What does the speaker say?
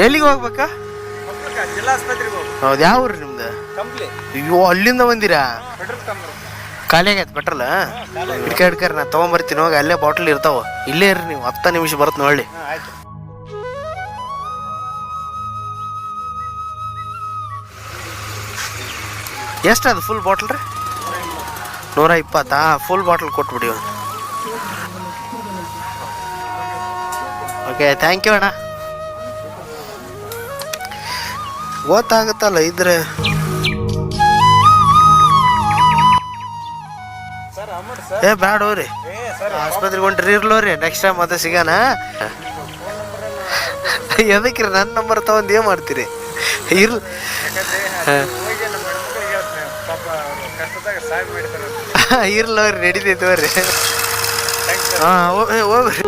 ಎಲ್ಲಿಗೆ ಹೋಗ್ಬೇಕಾ? ಜಿಲ್ಲಾಸ್ಪತ್ರೆಗೆ ಹೋಗಿ. ಹೌದು, ಯಾವ ಊರು ನಿಮ್ದು? ಕಂಪ್ಲಿ. ಅಯ್ಯೋ, ಅಲ್ಲಿಂದ ಬಂದಿರಾ? ಪೆಟ್ರೋಲ್ ತಂಬರು. ಖಾಲಿ ಆಗೈತೆ ಪೆಟ್ರೋಲ್? ಹಿಡ್ಕರ್ ನಾ ತೊಗೊಂಬರ್ತೀನಿ ಹೋಗಿ. ಅಲ್ಲೇ ಬಾಟ್ಲ್ ಇರ್ತಾವ. ಇಲ್ಲೇ ಇರ್ರಿ ನೀವು, 10 ನಿಮಿಷ ಬರುತ್ತೆ ನೋಡಿ. ಆಯ್ತು. ಎಷ್ಟು ಅದು ಫುಲ್ ಬಾಟ್ಲ್ ರೀ? 120. ಫುಲ್ ಬಾಟ್ಲ್ ಕೊಟ್ಬಿಡಿ. ಓಕೆ, ಥ್ಯಾಂಕ್ ಯು ಅಣ್ಣ. ಗೊತ್ತಾಗುತ್ತಲ್ಲ ಇದ್ರೆ. ಏ ಬ್ಯಾಡೋರಿ, ಆಸ್ಪತ್ರೆಗೆ ಹೊಂಟ್ರಿ ಇರ್ಲೋರಿ. ನೆಕ್ಸ್ಟ್ ಟೈಮ್ ಮತ್ತೆ ಸಿಗೋಣ. ಎದಕ್ರಿ ನನ್ನ ನಂಬರ್ ತಗೊಂಡು ಏನು ಮಾಡ್ತೀರಿ? ಇರ್ಲಿ, ಇರ್ಲೋರಿ, ನಡೀತೈತೆ ಬರ್ರಿ. ಹಾಂ, ಹೋಗ್ರಿ.